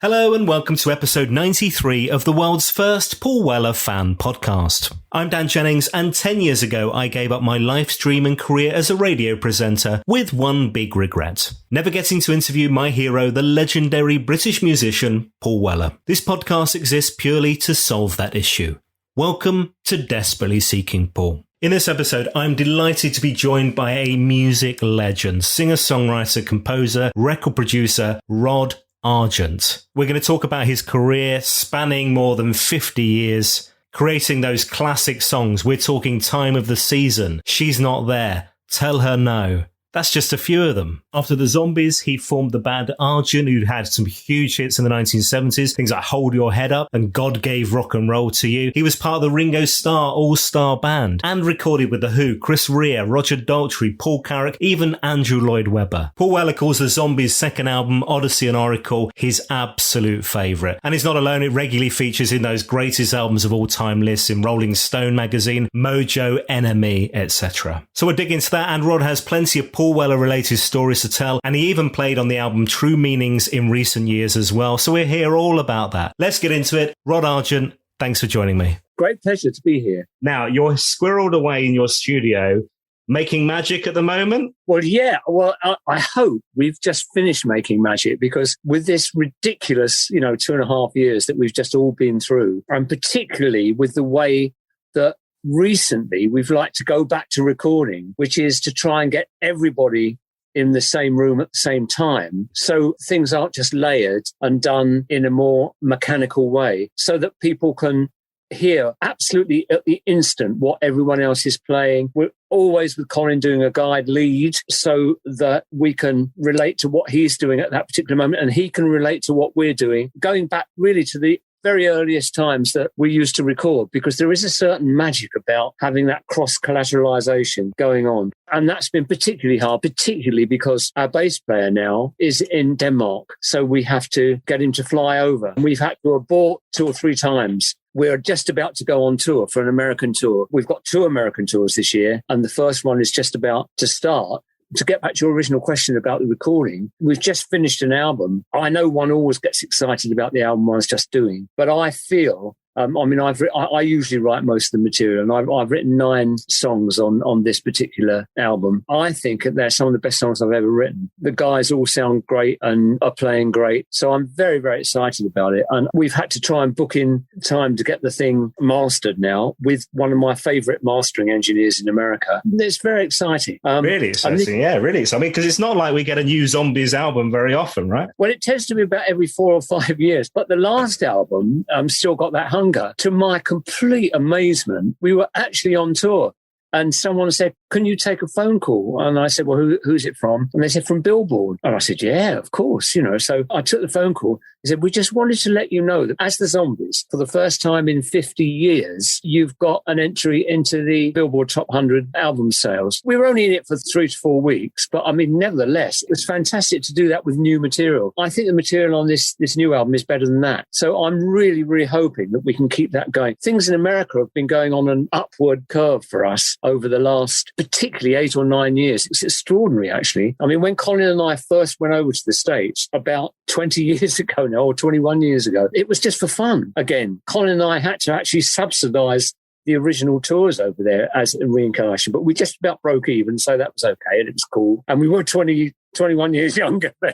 Hello and welcome to episode 93 of the world's first Paul Weller fan podcast. I'm Dan Jennings, and 10 years ago I gave up my live stream and career as a radio presenter with one big regret: never getting to interview my hero, the legendary British musician Paul Weller. This podcast exists purely to solve that issue. Welcome to Desperately Seeking Paul. In this episode, I'm delighted to be joined by a music legend, singer-songwriter, composer, record producer, Rod Argent. We're going to talk about his career spanning more than 50 years, creating those classic songs. We're talking Time of the Season, She's Not There, Tell Her No. That's just a few of them. After the Zombies, he formed the band Argent, who had some huge hits in the 1970s, things like Hold Your Head Up and God Gave Rock and Roll to You. He was part of the Ringo Starr All-Starr band and recorded with The Who, Chris Rea, Roger Daltrey, Paul Carrack, even Andrew Lloyd Webber. Paul Weller calls the Zombies' second album, Odessey and Oracle, his absolute favourite. And he's not alone, it regularly features in those greatest albums of all time lists in Rolling Stone magazine, Mojo, NME, etc. So we'll dig into that, and Rod has plenty of Paul Weller-related stories to tell, and he even played on the album True Meanings in recent years as well, so we'll hear all about that. Let's get into it. Rod Argent, thanks for joining me. Great pleasure to be here. Now, you're squirreled away in your studio, making magic at the moment? Well, yeah. Well, I hope we've just finished making magic, because with this ridiculous, 2.5 years that we've just all been through, and particularly with the way that recently we've liked to go back to recording, which is to try and get everybody in the same room at the same time, so things aren't just layered and done in a more mechanical way, so that people can hear absolutely at the instant what everyone else is playing. We're always with Colin doing a guide lead so that we can relate to what he's doing at that particular moment, and he can relate to what we're doing, going back really to the very earliest times that we used to record, because there is a certain magic about having that cross-collateralization going on. And that's been particularly hard, particularly because our bass player now is in Denmark. So we have to get him to fly over. And we've had to abort 2 or 3 times. We're just about to go on tour for an American tour. We've got 2 American tours this year, and the first one is just about to start. To get back to your original question about the recording, we've just finished an album. I know one always gets excited about the album one's just doing, but I feel, I usually write most of the material, and I've written 9 songs on this particular album. I think they're some of the best songs I've ever written. The guys all sound great and are playing great. So I'm very, very excited about it. And we've had to try and book in time to get the thing mastered now with one of my favourite mastering engineers in America. It's very exciting. Really exciting, really exciting. Because it's not like we get a new Zombies album very often, right? Well, it tends to be about every 4 or 5 years. But the last album still got that hunger. To my complete amazement, we were actually on tour, and someone said, "Can you take a phone call?" And I said, "Well, who's it from?" And they said, "From Billboard." And I said, "Yeah, of course." So I took the phone call. He said, "We just wanted to let you know that as the Zombies, for the first time in 50 years, you've got an entry into the Billboard Top 100 album sales." We were only in it for 3 to 4 weeks, but nevertheless, it was fantastic to do that with new material. I think the material on this new album is better than that. So I'm really, really hoping that we can keep that going. Things in America have been going on an upward curve for us over the last, particularly 8 or 9 years. It's extraordinary, actually. When Colin and I first went over to the States about 20 years ago now, or 21 years ago, it was just for fun. Again, Colin and I had to actually subsidize the original tours over there as a reincarnation, but we just about broke even, so that was okay, and it was cool. And we were 21 years younger then.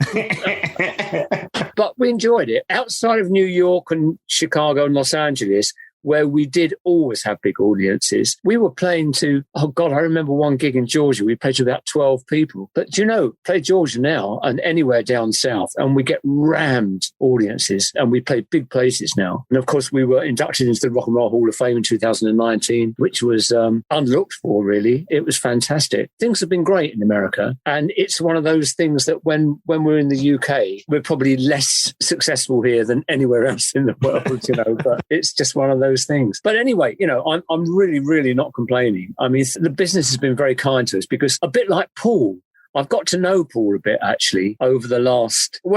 But we enjoyed it. Outside of New York and Chicago and Los Angeles, where we did always have big audiences, we were playing to, I remember one gig in Georgia, we played to about 12 people. But play Georgia now and anywhere down south, and we get rammed audiences, and we play big places now. And of course, we were inducted into the Rock and Roll Hall of Fame in 2019, which was unlooked for, really. It was fantastic. Things have been great in America, and it's one of those things that when we're in the UK, we're probably less successful here than anywhere else in the world, but it's just one of those things. But anyway, I'm really, really not complaining. The business has been very kind to us, because a bit like Paul, I've got to know Paul a bit, actually, over the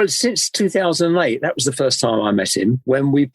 since 2008. That was the first time I met him. When we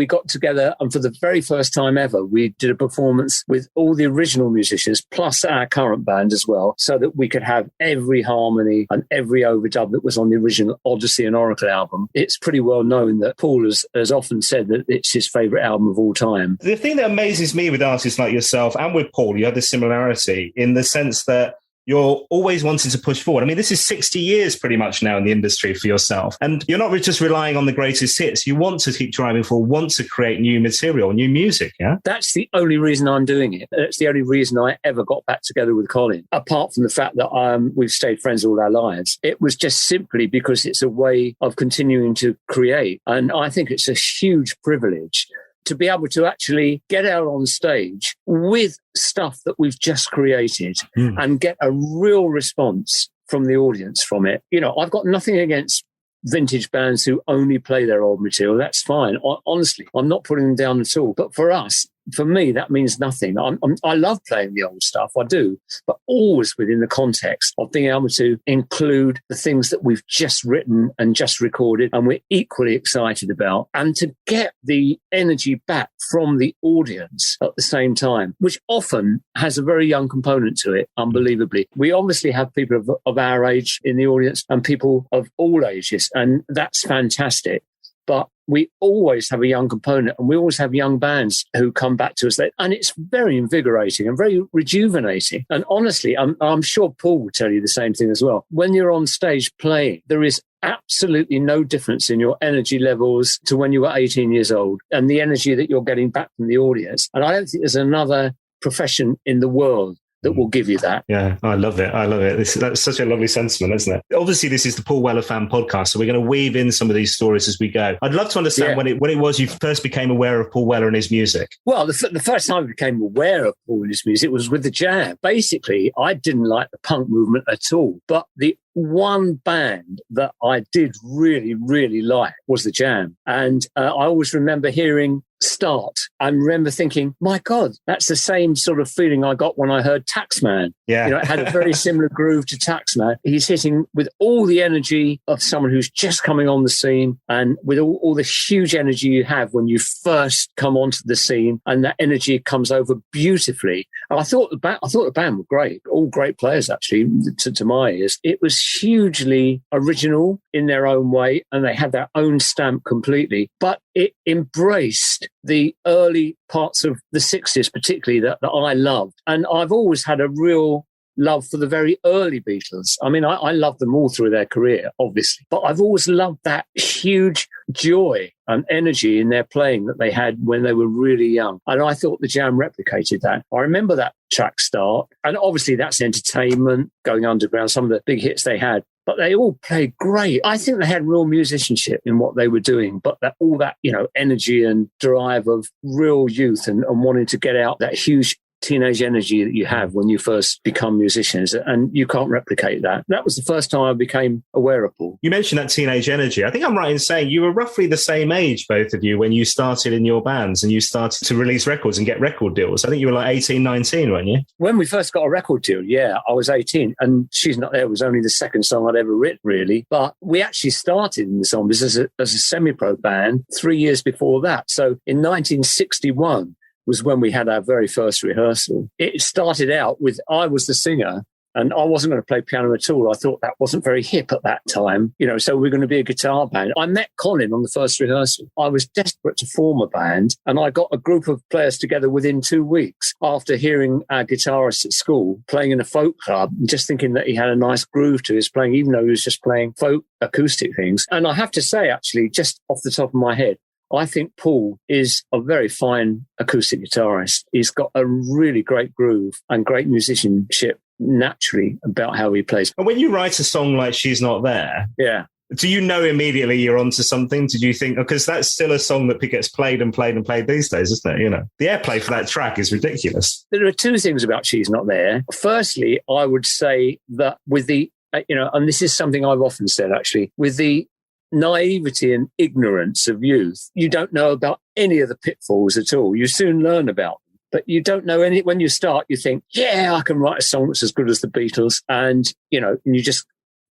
got together, and for the very first time ever, we did a performance with all the original musicians, plus our current band as well, so that we could have every harmony and every overdub that was on the original Odessey and Oracle album. It's pretty well known that Paul has often said that it's his favourite album of all time. The thing that amazes me with artists like yourself and with Paul, you have this similarity in the sense that you're always wanting to push forward. I mean, this is 60 years pretty much now in the industry for yourself. And you're not just relying on the greatest hits. You want to keep driving forward, want to create new material, new music, yeah? That's the only reason I'm doing it. That's the only reason I ever got back together with Colin, apart from the fact that we've stayed friends all our lives. It was just simply because it's a way of continuing to create. And I think it's a huge privilege to be able to actually get out on stage with stuff that we've just created and get a real response from the audience from it. You know, I've got nothing against vintage bands who only play their old material. That's fine. Honestly, I'm not putting them down at all. But for me, that means nothing. I love playing the old stuff, I do, but always within the context of being able to include the things that we've just written and just recorded and we're equally excited about, and to get the energy back from the audience at the same time, which often has a very young component to it, unbelievably. We obviously have people of our age in the audience and people of all ages, and that's fantastic. But we always have a young component, and we always have young bands who come back to us. And it's very invigorating and very rejuvenating. And honestly, I'm sure Paul will tell you the same thing as well. When you're on stage playing, there is absolutely no difference in your energy levels to when you were 18 years old and the energy that you're getting back from the audience. And I don't think there's another profession in the world that will give you that. Yeah, I love it. That's such a lovely sentiment, isn't it? Obviously, this is the Paul Weller Fan Podcast, so we're going to weave in some of these stories as we go. I'd love to understand when it was you first became aware of Paul Weller and his music. Well, the first time I became aware of Paul and his music was with the Jam. Basically, I didn't like the punk movement at all, but the one band that I did really, really like was the Jam. And I always remember hearing Start. I remember thinking, my God, that's the same sort of feeling I got when I heard Taxman. Yeah. You know, it had a very similar groove to Taxman. He's hitting with all the energy of someone who's just coming on the scene, and with all the huge energy you have when you first come onto the scene, and that energy comes over beautifully. And I thought the band were great, all great players actually, to my ears. It was hugely original in their own way, and they had their own stamp completely, but it embraced the early parts of the 60s, particularly that I loved. And I've always had a real love for the very early Beatles. I mean, I love them all through their career, obviously, but I've always loved that huge joy and energy in their playing that they had when they were really young. And I thought the Jam replicated that. I remember that track Start, and obviously that's Entertainment, Going Underground, some of the big hits they had. But they all played great. I think they had real musicianship in what they were doing, but all that, energy and drive of real youth and wanting to get out that huge teenage energy that you have when you first become musicians, and you can't replicate that. That was the first time I became aware of Paul. You mentioned that teenage energy. I think I'm right in saying you were roughly the same age, both of you, when you started in your bands and you started to release records and get record deals. I think you were like 18, 19, weren't you? When we first got a record deal, yeah, I was 18, and She's Not There was only the second song I'd ever written, really. But we actually started in the song business as a semi-pro band 3 years before that. So in 1961, was when we had our very first rehearsal. It started out with, I was the singer, and I wasn't going to play piano at all. I thought that wasn't very hip at that time, so we're going to be a guitar band. I met Colin on the first rehearsal. I was desperate to form a band, and I got a group of players together within 2 weeks after hearing our guitarist at school playing in a folk club and just thinking that he had a nice groove to his playing, even though he was just playing folk acoustic things. And I have to say, actually, just off the top of my head, I think Paul is a very fine acoustic guitarist. He's got a really great groove and great musicianship naturally about how he plays. And when you write a song like She's Not There, yeah, do you know immediately you're onto something? Did you think, because that's still a song that gets played and played and played these days, isn't it? The airplay for that track is ridiculous. There are two things about She's Not There. Firstly, I would say that with the, and this is something I've often said actually, with the naivety and ignorance of youth, you don't know about any of the pitfalls at all. You soon learn about them. but you don't know any. When you start, you think, yeah, I can write a song that's as good as the Beatles. And, and you just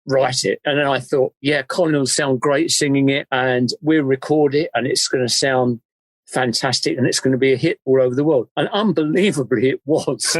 write it. And then I thought, yeah, Colin will sound great singing it, and we'll record it, and it's going to sound fantastic, and it's going to be a hit all over the world. And unbelievably, it was.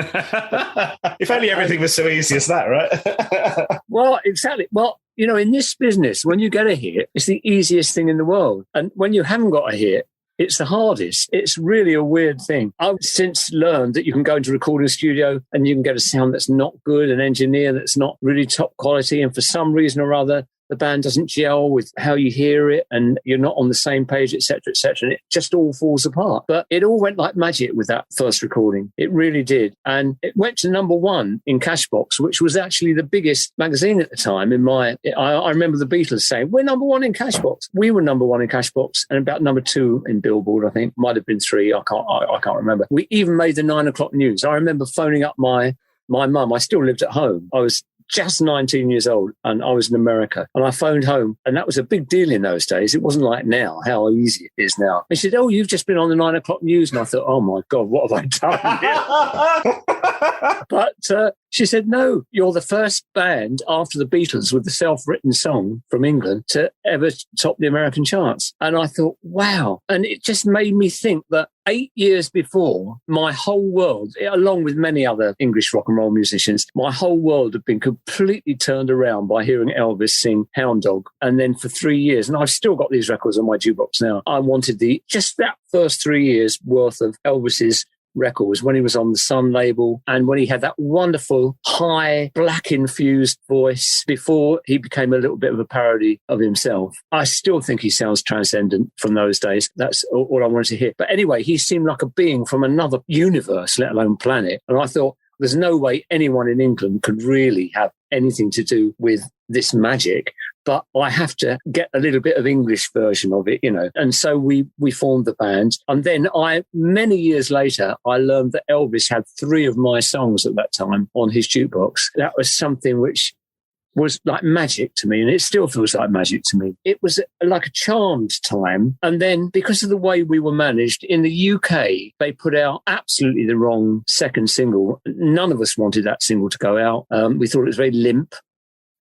If only everything was so easy as that, right? Well, exactly. Well, in this business, when you get a hit, it's the easiest thing in the world. And when you haven't got a hit, it's the hardest. It's really a weird thing. I've since learned that you can go into a recording studio and you can get a sound that's not good, an engineer that's not really top quality, and for some reason or other, the band doesn't gel with how you hear it, and you're not on the same page, etc., and it just all falls apart. But it all went like magic with that first recording. It really did. And it went to number 1 in Cashbox, which was actually the biggest magazine at the time. I remember the Beatles saying, we're number 1 in Cashbox. We were number 1 in Cashbox, and about number 2 in Billboard, I think. Might have been 3. I can't remember. We even made the 9 o'clock news. I remember phoning up my mum. I still lived at home. I was just 19 years old, and I was in America, and I phoned home, and that was a big deal in those days. It wasn't like now, how easy it is now. And she said, oh, you've just been on the 9 o'clock news. And I thought, oh my God, what have I done? But she said, no, you're the first band after the Beatles with the self-written song from England to ever top the American charts. And I thought, wow. And it just made me think that 8 years before, my whole world, along with many other English rock and roll musicians, my whole world had been completely turned around by hearing Elvis sing Hound Dog. And then for 3 years, and I've still got these records on my jukebox now, I wanted just that first 3 years worth of Elvis's records when he was on the Sun label, and when he had that wonderful high black infused voice before he became a little bit of a parody of himself. I still think he sounds transcendent from those days. That's all I wanted to hear. But anyway, he seemed like a being from another universe, let alone planet. And I thought, there's no way anyone in England could really have anything to do with this magic, but I have to get a little bit of English version of it, And so we formed the band. And then many years later, I learned that Elvis had 3 of my songs at that time on his jukebox. That was something which was like magic to me, and it still feels like magic to me. It was like a charmed time. And then because of the way we were managed, in the UK, they put out absolutely the wrong second single. None of us wanted that single to go out. We thought it was very limp,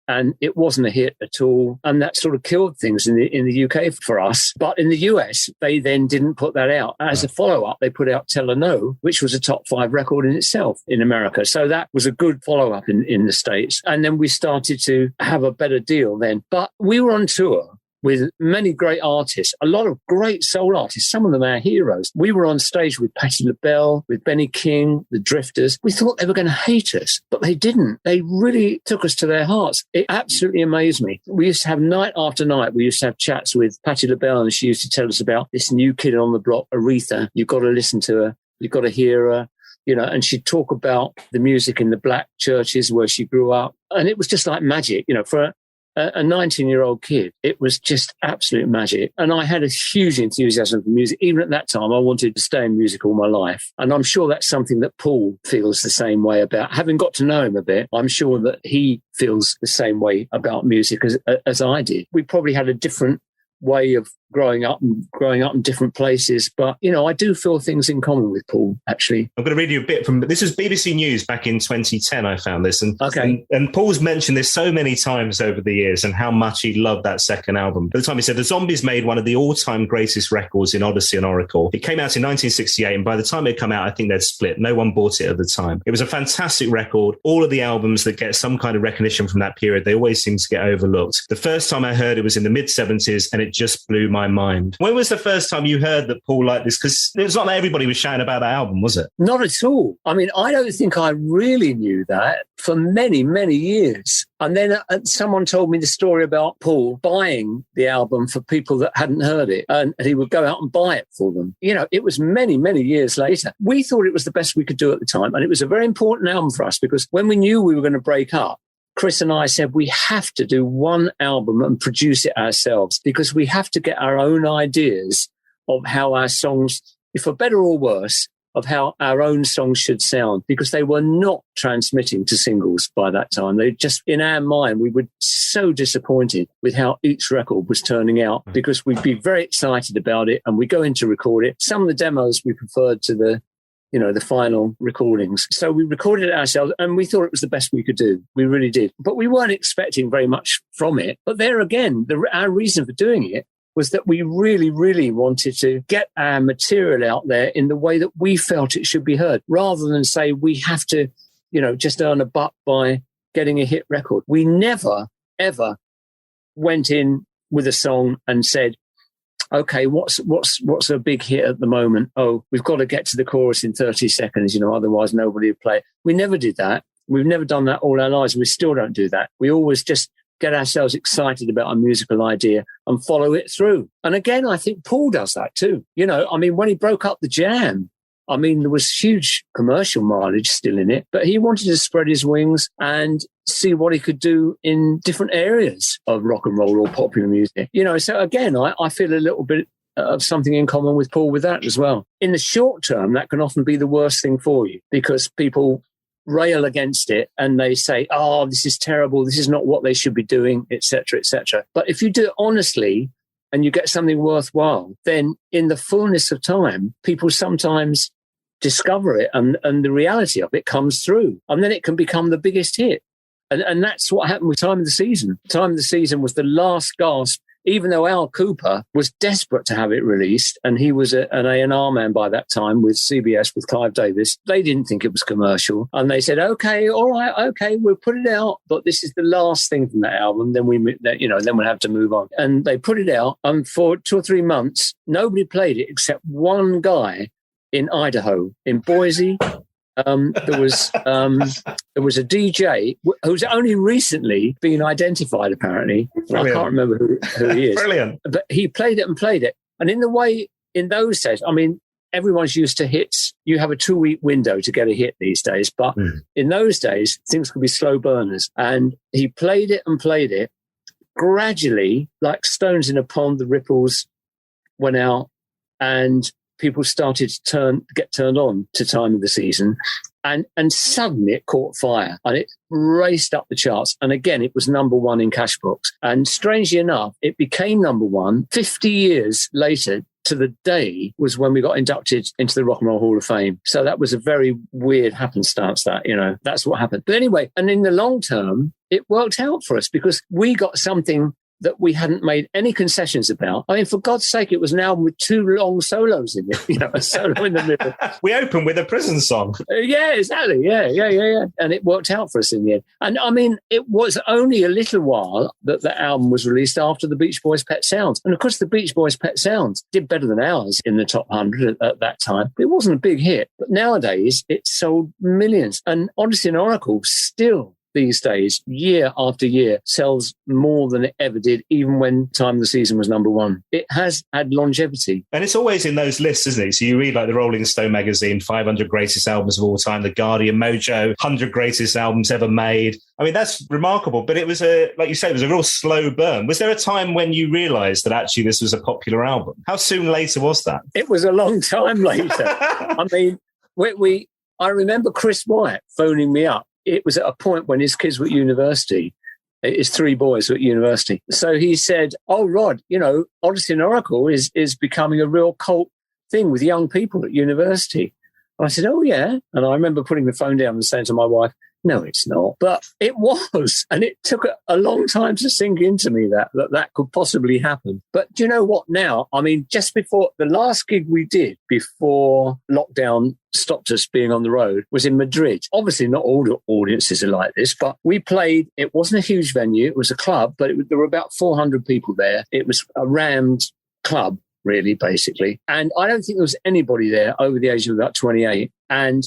and it wasn't a hit at all. And that sort of killed things in the UK for us. But in the US, they then didn't put that out. As a follow-up, they put out Tell Her No, which was a top 5 record in itself in America. So that was a good follow-up in the States. And then we started to have a better deal then. But we were on tour with many great artists, a lot of great soul artists, some of them our heroes. We were on stage with Patti LaBelle, with Benny King, the Drifters. We thought they were going to hate us, but they didn't. They really took us to their hearts. It absolutely amazed me. We used to have night after night, we used to have chats with Patti LaBelle, and she used to tell us about this new kid on the block, Aretha. You've got to listen to her. You've got to hear her. And she'd talk about the music in the black churches where she grew up. And it was just like magic, for a 19-year-old kid. It was just absolute magic. And I had a huge enthusiasm for music. Even at that time, I wanted to stay in music all my life. And I'm sure that's something that Paul feels the same way about. Having got to know him a bit, I'm sure that he feels the same way about music as I did. We probably had a different way of growing up in different places. But, I do feel things in common with Paul, actually. I'm going to read you a bit from, this is BBC News back in 2010, I found this. And, okay. and Paul's mentioned this so many times over the years and how much he loved that second album. At the time he said, the Zombies made one of the all-time greatest records in Odessey and Oracle. It came out in 1968, and by the time it came out, I think they'd split. No one bought it at the time. It was a fantastic record. All of the albums that get some kind of recognition from that period, they always seem to get overlooked. The first time I heard it was in the mid-70s, and it just blew my mind. When was the first time you heard that Paul liked this? Because it's not that everybody was shouting about that album, was it? Not at all. I mean, I don't think I really knew that for many, many years. And then someone told me the story about Paul buying the album for people that hadn't heard it, and he would go out and buy it for them. It was many, many years later. We thought it was the best we could do at the time, and it was a very important album for us because when we knew we were going to break up, Chris and I said, we have to do one album and produce it ourselves because we have to get our own ideas of how our songs, for better or worse, of how our own songs should sound, because they were not transmitting to singles by that time. They just, in our mind, we were so disappointed with how each record was turning out because we'd be very excited about it and we go in to record it. Some of the demos we preferred to the the final recordings. So we recorded it ourselves and we thought it was the best we could do. We really did. But we weren't expecting very much from it. But there again, our reason for doing it was that we really, really wanted to get our material out there in the way that we felt it should be heard, rather than say we have to, just earn a buck by getting a hit record. We never, ever went in with a song and said, okay, what's a big hit at the moment? Oh, we've got to get to the chorus in 30 seconds, otherwise nobody would play it. We never did that. We've never done that all our lives, and we still don't do that. We always just get ourselves excited about a musical idea and follow it through. And again, I think Paul does that too. When he broke up the Jam, there was huge commercial mileage still in it, but he wanted to spread his wings and see what he could do in different areas of rock and roll or popular music. So again, I feel a little bit of something in common with Paul with that as well. In the short term, that can often be the worst thing for you, because people rail against it and they say, oh, this is terrible, this is not what they should be doing, etc., etc. But if you do it honestly and you get something worthwhile, then in the fullness of time, people sometimes discover it and the reality of it comes through, and then it can become the biggest hit. And that's what happened with Time of the Season. Time of the Season was the last gasp, even though Al Cooper was desperate to have it released, and he was an A&R man by that time with CBS, with Clive Davis. They didn't think it was commercial, and they said, okay, all right, okay, we'll put it out, but this is the last thing from that album, then we'll have to move on. And they put it out, and for 2 or 3 months, nobody played it except one guy in Idaho, in Boise. There was a DJ who's only recently been identified, apparently. Brilliant. I can't remember who he is. Brilliant. But he played it. And in those days, everyone's used to hits. You have a 2-week window to get a hit these days. But in those days, things could be slow burners. And he played it. Gradually, like stones in a pond, the ripples went out and people started to get turned on to Time of the Season, and suddenly it caught fire and it raced up the charts. And again, it was number 1 in Cashbox. And strangely enough, it became number 1 50 years later. To the day was when we got inducted into the Rock and Roll Hall of Fame. So that was a very weird happenstance that's what happened. But anyway, and in the long term, it worked out for us because we got something that we hadn't made any concessions about. For God's sake, it was an album with 2 long solos in it, a solo in the middle. We opened with a prison song. Yeah, exactly. Yeah. And it worked out for us in the end. And it was only a little while that the album was released after the Beach Boys' Pet Sounds. And of course, the Beach Boys' Pet Sounds did better than ours in the top 100 at that time. It wasn't a big hit, but nowadays it sold millions. And Odessey and Oracle still, these days, year after year, sells more than it ever did, even when Time of the Season was number 1. It has had longevity. And it's always in those lists, isn't it? So you read like the Rolling Stone magazine, 500 greatest albums of all time, the Guardian, Mojo, 100 greatest albums ever made. That's remarkable, but it was like you say, it was a real slow burn. Was there a time when you realised that actually this was a popular album? How soon later was that? It was a long time later. I remember Chris White phoning me up. It was at a point when his kids were at university. His 3 boys were at university. So he said, oh, Rod, Odessey and Oracle is becoming a real cult thing with young people at university. And I said, oh, yeah. And I remember putting the phone down and saying to my wife, no, it's not. But it was. And it took a long time to sink into me that could possibly happen. But do you know what now? Just before the last gig we did before lockdown stopped us being on the road was in Madrid. Obviously, not all the audiences are like this, but we played. It wasn't a huge venue. It was a club, but there were about 400 people there. It was a rammed club, really, basically. And I don't think there was anybody there over the age of about 28. And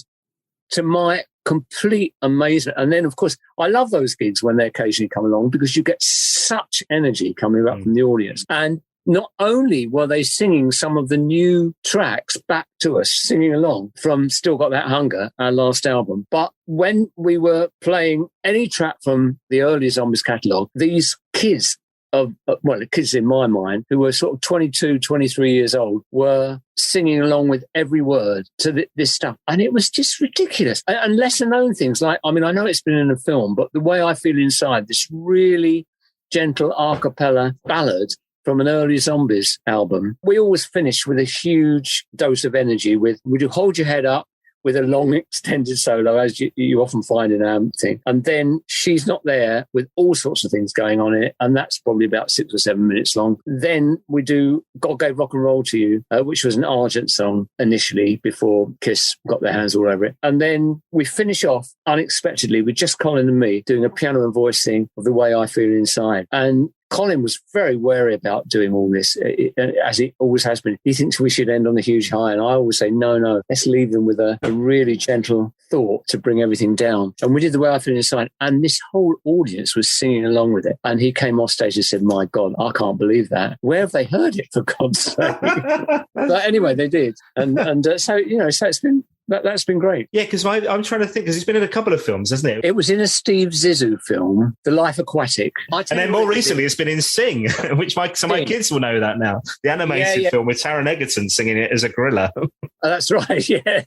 to my complete amazement. And then, of course, I love those gigs when they occasionally come along because you get such energy coming up from the audience. And not only were they singing some of the new tracks back to us, singing along from Still Got That Hunger, our last album, but when we were playing any track from the early Zombies catalogue, these kids kids in my mind, who were sort of 22, 23 years old, were singing along with every word to this stuff. And it was just ridiculous. And lesser known things like, I know it's been in a film, but the way I feel inside, this really gentle a cappella ballad from an early Zombies album. We always finish with a huge dose of energy with, would you hold your head up? with a long extended solo, as you often find in our thing. And then she's not there with all sorts of things going on in it. And that's probably about 6 or 7 minutes long. Then we do God Gave Rock and Roll to You, which was an Argent song initially before Kiss got their hands all over it. And then we finish off unexpectedly with just Colin and me doing a piano and voice thing of The Way I Feel Inside. And Colin was very wary about doing all this, as he always has been. He thinks we should end on a huge high. And I always say, no, let's leave them with a really gentle thought to bring everything down. And we did The Way I Feel Inside. And this whole audience was singing along with it. And he came off stage and said, my God, I can't believe that. Where have they heard it, for God's sake? But anyway, they did. So it's been... That's been great. Yeah, because I'm trying to think, because he's been in a couple of films, hasn't it? It was in a Steve Zissou film, The Life Aquatic. And then more recently, it's been in Sing, which my kids will know that now. The animated film with Taron Egerton singing it as a gorilla. That's right, yeah.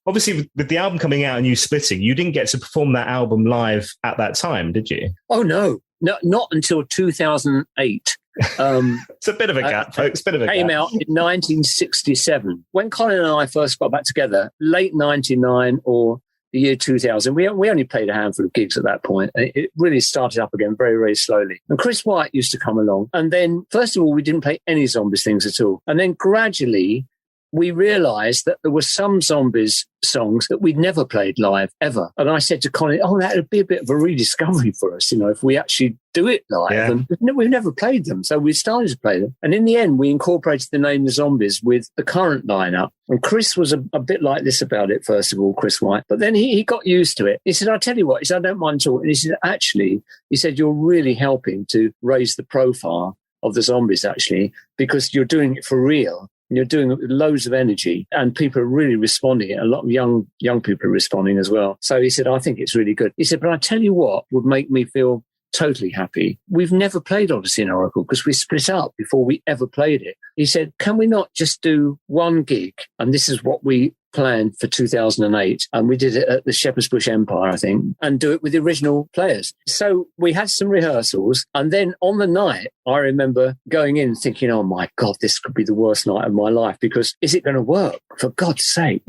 Obviously, with the album coming out and you splitting, you didn't get to perform that album live at that time, did you? Oh, no, not until 2008. It's a bit of a gap, folks. Bit of a came gap. out in 1967. When Colin and I first got back together, late 99 or the year 2000, we only played a handful of gigs at that point. It really started up again very, very slowly. And Chris White used to come along. And then, first of all, we didn't play any Zombies things at all. And then gradually, we realised that there were some Zombies songs that we'd never played live, ever. And I said to Colin, that would be a bit of a rediscovery for us, if we actually do it live. Yeah. And we've never played them, so we started to play them. And in the end, we incorporated the name The Zombies with the current lineup. And Chris was a bit like this about it, first of all, Chris White. But then he got used to it. He said, I'll tell you what, he said, I don't mind talking. And he said, actually, you're really helping to raise the profile of The Zombies, actually, because you're doing it for real. You're doing it with loads of energy and people are really responding. A lot of young people are responding as well. So he said, I think it's really good. He said, but I tell you what would make me feel totally happy. We've never played Odessey and Oracle because we split up before we ever played it. He said, can we not just do one gig? And this is what we planned for 2008. And we did it at the Shepherd's Bush Empire, I think, and do it with the original players. So we had some rehearsals. And then on the night, I remember going in thinking, oh my God, this could be the worst night of my life because is it going to work? For God's sake,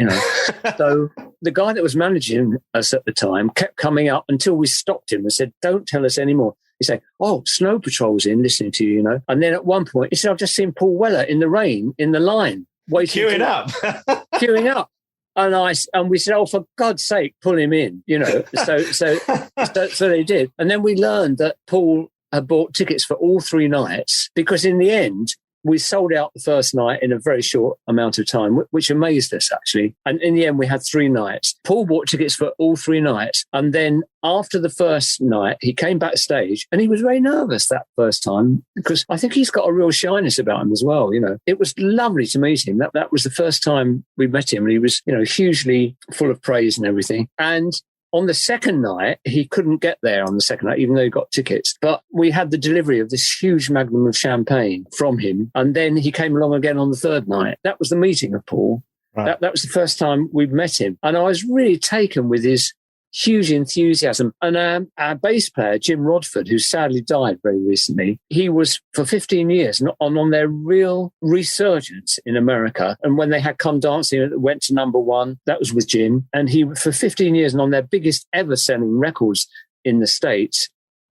So the guy that was managing us at the time kept coming up until we stopped him and said, don't tell us anymore. He said, Snow Patrol's in listening to you, And then at one point, he said, I've just seen Paul Weller in the rain, in the line, waiting. Queuing up. And we said, for God's sake, pull him in, So they did. And then we learned that Paul had bought tickets for all 3 nights because in the end, we sold out the first night in a very short amount of time, which amazed us, actually. And in the end, we had 3 nights. Paul bought tickets for all 3 nights. And then after the first night, he came backstage and he was very nervous that first time because I think he's got a real shyness about him as well. It was lovely to meet him. That was the first time we met him. And he was, hugely full of praise and everything. And on the second night, he couldn't get there on the second night, even though he got tickets. But we had the delivery of this huge magnum of champagne from him. And then he came along again on the third night. That was the meeting of Paul. Right. That was the first time we'd met him. And I was really taken with his huge enthusiasm. And our bass player, Jim Rodford, who sadly died very recently, he was for 15 years on their real resurgence in America. And when they had Come Dancing, it went to #1. That was with Jim. And he, for 15 years, and on their biggest ever selling records in the States,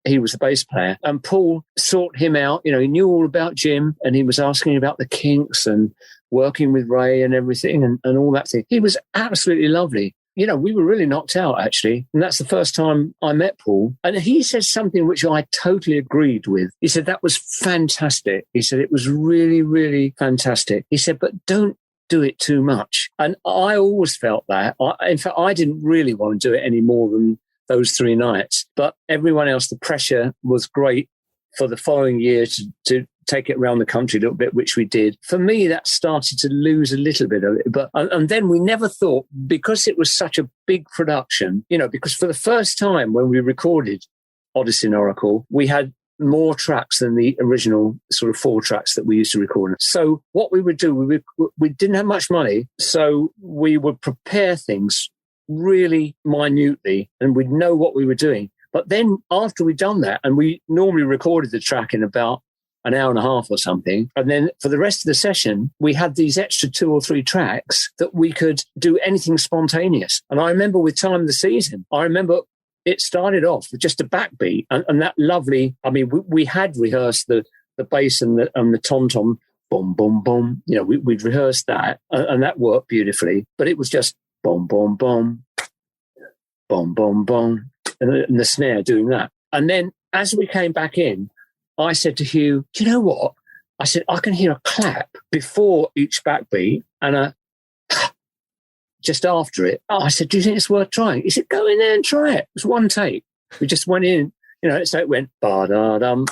he was the bass player. And Paul sought him out. He knew all about Jim and he was asking about the Kinks and working with Ray and everything and all that thing. He was absolutely lovely. We were really knocked out, actually. And that's the first time I met Paul. And he said something which I totally agreed with. He said, that was fantastic. He said, it was really, really fantastic. He said, but don't do it too much. And I always felt that. In fact, I didn't really want to do it any more than those 3 nights. But everyone else, the pressure was great for the following year to take it around the country a little bit, which we did. For me, that started to lose a little bit of it. And then we never thought, because it was such a big production, because for the first time when we recorded Odessey and Oracle, we had more tracks than the original sort of 4 tracks that we used to record. So what we would do, we didn't have much money, so we would prepare things really minutely and we'd know what we were doing. But then after we'd done that, and we normally recorded the track in about an hour and a half or something. And then for the rest of the session, we had these extra 2 or 3 tracks that we could do anything spontaneous. And I remember with Time of the Season, it started off with just a backbeat and that lovely, I mean, we had rehearsed the bass and the tom-tom, boom, boom, boom. You know, we'd rehearsed that and that worked beautifully. But it was just boom, boom, boom, boom, boom, boom, and the snare doing that. And then as we came back in, I said to Hugh, do you know what? I said, I can hear a clap before each backbeat and a just after it. I said, do you think it's worth trying? He said, go in there and try it. It was one take. We just went in, you know, so it went ba-da-dum.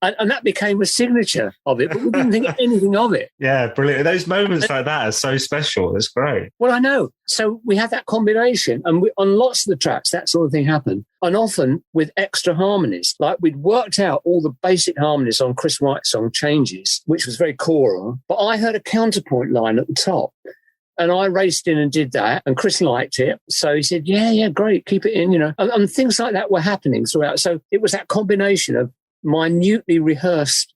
And that became a signature of it, but we didn't think anything of it. Yeah, brilliant. Those moments like that are so special. It's great. Well, I know. So we had that combination, and on lots of the tracks, that sort of thing happened. And often with extra harmonies. Like we'd worked out all the basic harmonies on Chris White's song Changes, which was very choral, but I heard a counterpoint line at the top. And I raced in and did that, and Chris liked it. So he said, yeah, great, keep it in, you know. And things like that were happening throughout. So it was that combination of minutely rehearsed,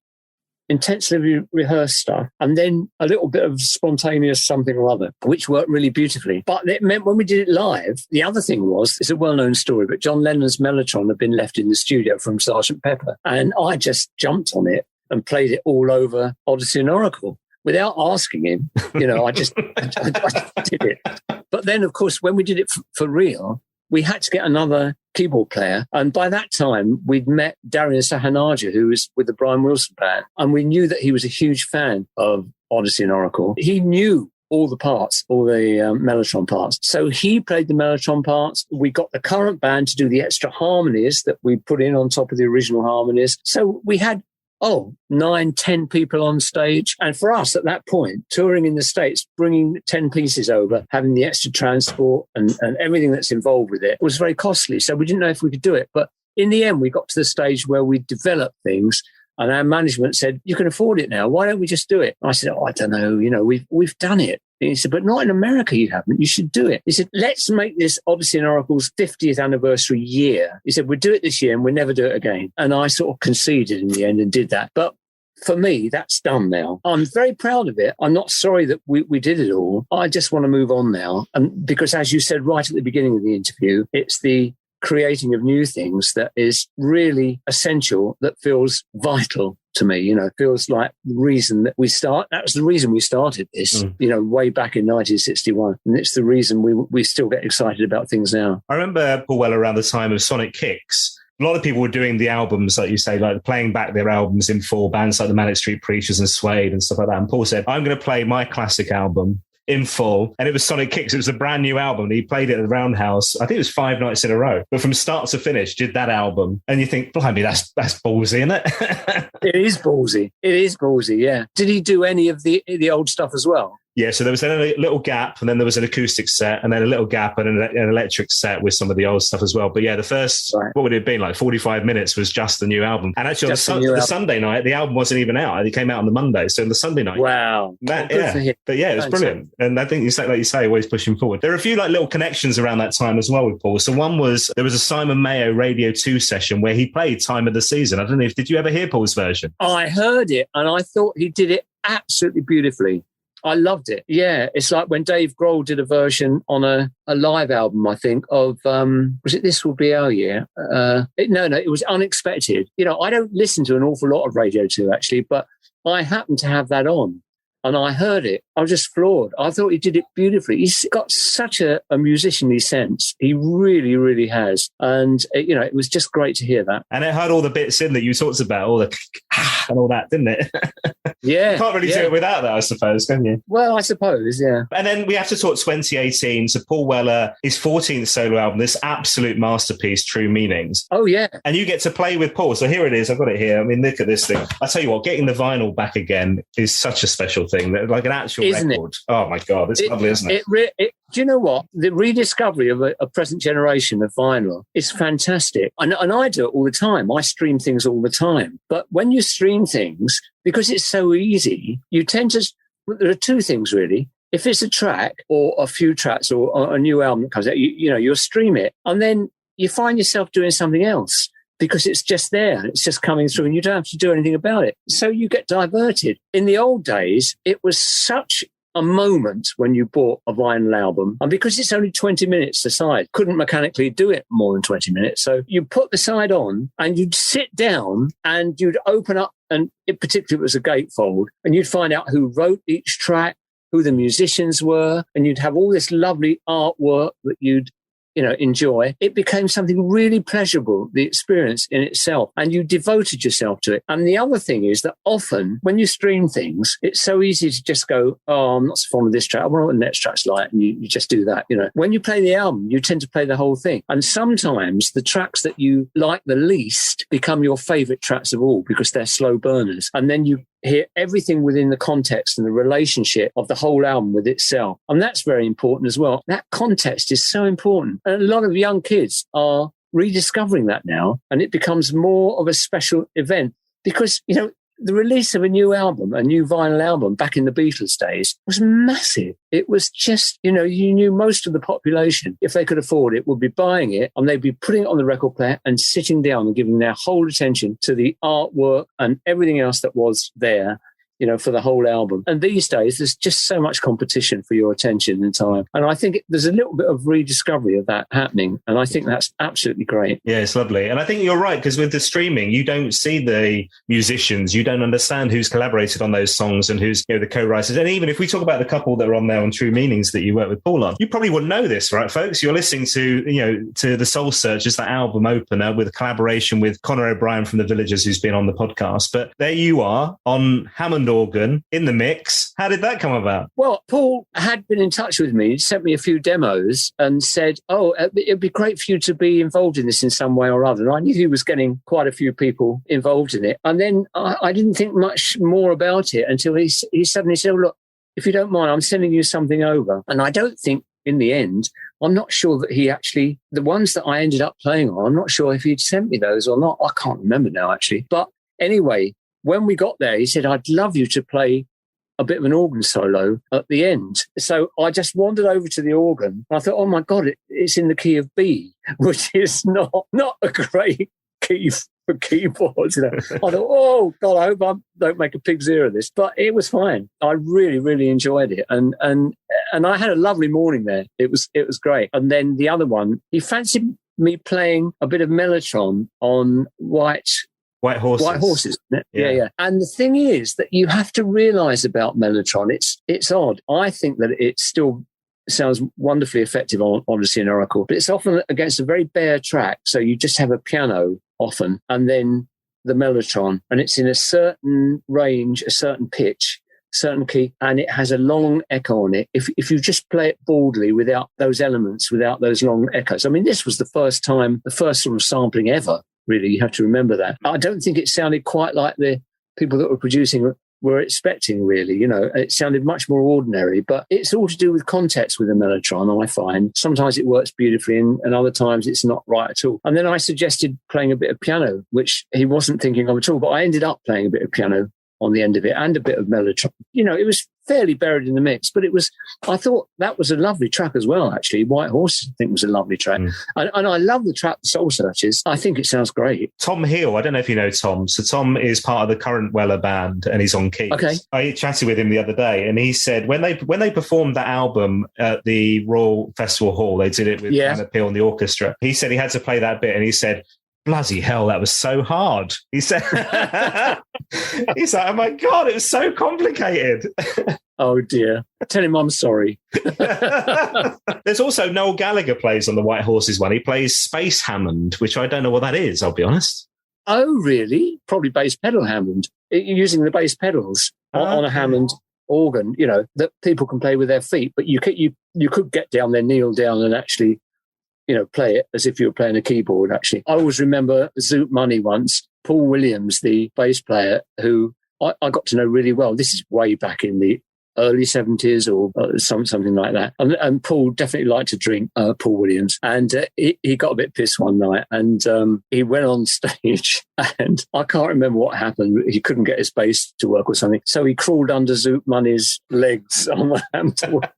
intensely rehearsed stuff, and then a little bit of spontaneous something or other, which worked really beautifully. But it meant when we did it live, the other thing was, it's a well-known story, but John Lennon's Mellotron had been left in the studio from Sgt. Pepper. And I just jumped on it and played it all over Odessey and Oracle. Without asking him, you know, I just did it. But then, of course, when we did it for real, we had to get another keyboard player. And by that time, we'd met Darian Sahanaja, who was with the Brian Wilson band. And we knew that he was a huge fan of Odessey and Oracle. He knew all the parts, all the Mellotron parts. So he played the Mellotron parts. We got the current band to do the extra harmonies that we put in on top of the original harmonies. So we had 9, 10 people on stage. And for us at that point, touring in the States, bringing 10 pieces over, having the extra transport and everything that's involved with it was very costly. So we didn't know if we could do it. But in the end, we got to the stage where we developed things and our management said, you can afford it now. Why don't we just do it? I said, I don't know. You know, we've done it. And he said, but not in America, you haven't. You should do it. He said, let's make this Odessey and Oracle's 50th anniversary year. He said, we'll do it this year and we'll never do it again. And I sort of conceded in the end and did that. But for me, that's done now. I'm very proud of it. I'm not sorry that we did it all. I just want to move on now. And because as you said right at the beginning of the interview, it's the creating of new things that is really essential, that feels vital to me, you know, feels like the reason that that was the reason we started this, you know, way back in 1961. And it's the reason we still get excited about things now. I remember, Paul, well, around the time of Sonic Kicks, a lot of people were doing the albums, like you say, like playing back their albums in full, bands like the Manic Street Preachers and Suede and stuff like that. And Paul said, I'm going to play my classic album in full, and it was Sonic Kicks. It was a brand new album. He played it at the Roundhouse. I think it was 5 nights in a row, but from start to finish, did that album. And you think, blimey, that's ballsy, isn't it? It is ballsy. It is ballsy. Yeah. Did he do any of the old stuff as well? Yeah, so there was then a little gap, and then there was an acoustic set, and then a little gap and an electric set with some of the old stuff as well. But yeah, the first, what would it have been, like 45 minutes was just the new album. And actually on the Sunday night, the album wasn't even out. It came out on the Monday. So the Sunday night. Wow. But yeah, it was brilliant. And I think, like you say, always pushing forward. There are a few like little connections around that time as well with Paul. So one was, there was a Simon Mayo Radio 2 session where he played Time of the Season. I don't know did you ever hear Paul's version? I heard it, and I thought he did it absolutely beautifully. I loved it. Yeah, it's like when Dave Grohl did a version on a live album, I think, of, was it This Will Be Our Year? No, it was Unexpected. You know, I don't listen to an awful lot of Radio 2, actually, but I happened to have that on. And I heard it. I was just floored. I thought he did it beautifully. He's got such a musicianly sense. He really, really has. And, you know, it was just great to hear that. And it had all the bits in that you talked about, all the and all that, didn't it? Yeah. You can't really do it without that, I suppose, can you? Well, I suppose, yeah. And then we have to talk 2018. So Paul Weller, his 14th solo album, this absolute masterpiece, True Meanings. Oh, yeah. And you get to play with Paul. So here it is. I've got it here. I mean, look at this thing. I tell you what, getting the vinyl back again is such a special thing. Like an actual isn't record. It? Oh, my God. It's lovely, isn't it? Do you know what? The rediscovery of a present generation of vinyl is fantastic. And I do it all the time. I stream things all the time. But when you stream things, because it's so easy, you tend to... There are two things, really. If it's a track or a few tracks or a new album that comes out, you know, you'll stream it. And then you find yourself doing something else. because it's just there. It's just coming through and you don't have to do anything about it. So you get diverted. In the old days, it was such a moment when you bought a vinyl album, and because it's only 20 minutes the side, couldn't mechanically do it more than 20 minutes. So you put the side on and you'd sit down and you'd open up, and it particularly was a gatefold, and you'd find out who wrote each track, who the musicians were, and you'd have all this lovely artwork that you'd enjoy. It became something really pleasurable, the experience in itself, and you devoted yourself to it. And the other thing is that often when you stream things, it's so easy to just go, oh, I'm not so fond of this track, I wonder what the next track's like, and you just do that. When you play the album, you tend to play the whole thing. And sometimes the tracks that you like the least become your favourite tracks of all because they're slow burners. And then you hear everything within the context and the relationship of the whole album with itself. And that's very important as well. That context is so important. And a lot of young kids are rediscovering that now, and it becomes more of a special event because, the release of a new album, a new vinyl album back in the Beatles days was massive. It was just, you knew most of the population, if they could afford it, would be buying it and they'd be putting it on the record player and sitting down and giving their whole attention to the artwork and everything else that was there, for the whole album. And these days, there's just so much competition for your attention and time. And I think there's a little bit of rediscovery of that happening. And I think that's absolutely great. Yeah, it's lovely. And I think you're right, because with the streaming, you don't see the musicians. You don't understand who's collaborated on those songs and who's the co-writers. And even if we talk about the couple that are on there on True Meanings that you work with Paul on, you probably wouldn't know this, right, folks? You're listening to, to The Soul Searchers, that album opener with a collaboration with Conor O'Brien from The Villagers, who's been on the podcast. But there you are on Hammond organ in the mix. How did that come about? Well, Paul had been in touch with me, sent me a few demos and said, oh, it'd be great for you to be involved in this in some way or other. And I knew he was getting quite a few people involved in it. And then I didn't think much more about it until he suddenly said, oh, look, if you don't mind, I'm sending you something over. And I don't think in the end, I'm not sure that he actually, the ones that I ended up playing on, I'm not sure if he'd sent me those or not. I can't remember now, actually. But anyway, when we got there, he said, I'd love you to play a bit of an organ solo at the end. So I just wandered over to the organ. And I thought, oh, my God, it's in the key of B, which is not a great key for keyboards. I thought, oh, God, I hope I don't make a pig's ear of this. But it was fine. I really, really enjoyed it. And I had a lovely morning there. It was great. And then the other one, he fancied me playing a bit of Mellotron on White Horses, isn't it? Yeah. And the thing is that you have to realise about Mellotron, it's odd. I think that it still sounds wonderfully effective on Odessey and Oracle, but it's often against a very bare track. So you just have a piano often, and then the Mellotron, and it's in a certain range, a certain pitch, certain key, and it has a long echo on it. If you just play it baldly without those elements, without those long echoes. I mean, this was the first sort of sampling ever. Really, you have to remember that. I don't think it sounded quite like the people that were producing were expecting, really. It sounded much more ordinary, but it's all to do with context with the Mellotron, I find. Sometimes it works beautifully and other times it's not right at all. And then I suggested playing a bit of piano, which he wasn't thinking of at all, but I ended up playing a bit of piano on the end of it and a bit of Mellotron. It was fairly buried in the mix, but I thought that was a lovely track as well, actually. White Horse, I think, was a lovely track. And I love the track Soul Searchers. I think it sounds great. Tom Hill, I don't know if you know Tom. So Tom is part of the current Weller band and he's on keys. Okay. I chatted with him the other day and he said when they performed that album at the Royal Festival Hall, they did it with Anna Peel and the orchestra. He said he had to play that bit and he said, bloody hell, that was so hard. He said, he's like, oh my God, it was so complicated. Oh dear. Tell him I'm sorry. There's also Noel Gallagher plays on the White Horses one. He plays Space Hammond, which I don't know what that is, I'll be honest. Oh, really? Probably bass pedal Hammond. Using the bass pedals on a Hammond organ, that people can play with their feet, but you could get down there, kneel down and actually play it as if you were playing a keyboard, actually. I always remember Zoot Money once, Paul Williams, the bass player, who I got to know really well. This is way back in the early 70s or something like that. And Paul definitely liked to drink, Paul Williams. And he got a bit pissed one night and he went on stage and I can't remember what happened. He couldn't get his bass to work or something. So he crawled under Zoot Money's legs on the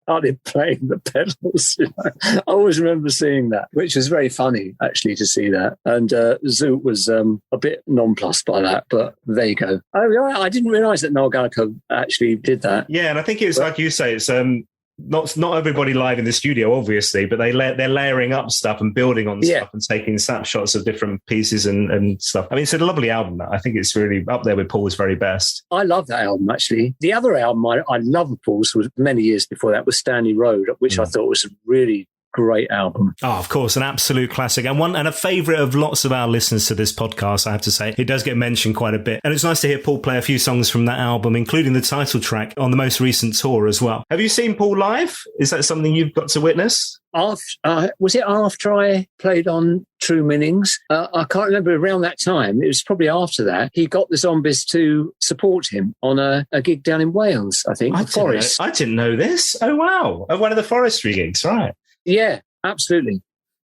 started playing the pedals. I always remember seeing that, which was very funny, actually, to see that. And Zoot was a bit nonplussed by that, but there you go. Oh, yeah, I didn't realise that Noel Gallagher actually did that. Yeah, and I think it's like you say, it's not everybody live in the studio, obviously, but they're layering up stuff and building on stuff and taking snapshots of different pieces and stuff. I mean, it's a lovely album. I think it's really up there with Paul's very best. I love that album, actually. The other album I love of Paul's was many years before that was Stanley Road, which I thought was a really great album. Oh, of course, an absolute classic, and a favourite of lots of our listeners to this podcast, I have to say. It does get mentioned quite a bit, and it's nice to hear Paul play a few songs from that album, including the title track on the most recent tour as well. Have you seen Paul live? Is that something you've got to witness? Was it after I played on True Meanings? I can't remember. Around that time, it was probably after that, he got the Zombies to support him on a gig down in Wales, I think, Forest. I didn't know this. Oh, wow. One of the forestry gigs, right. Yeah, absolutely.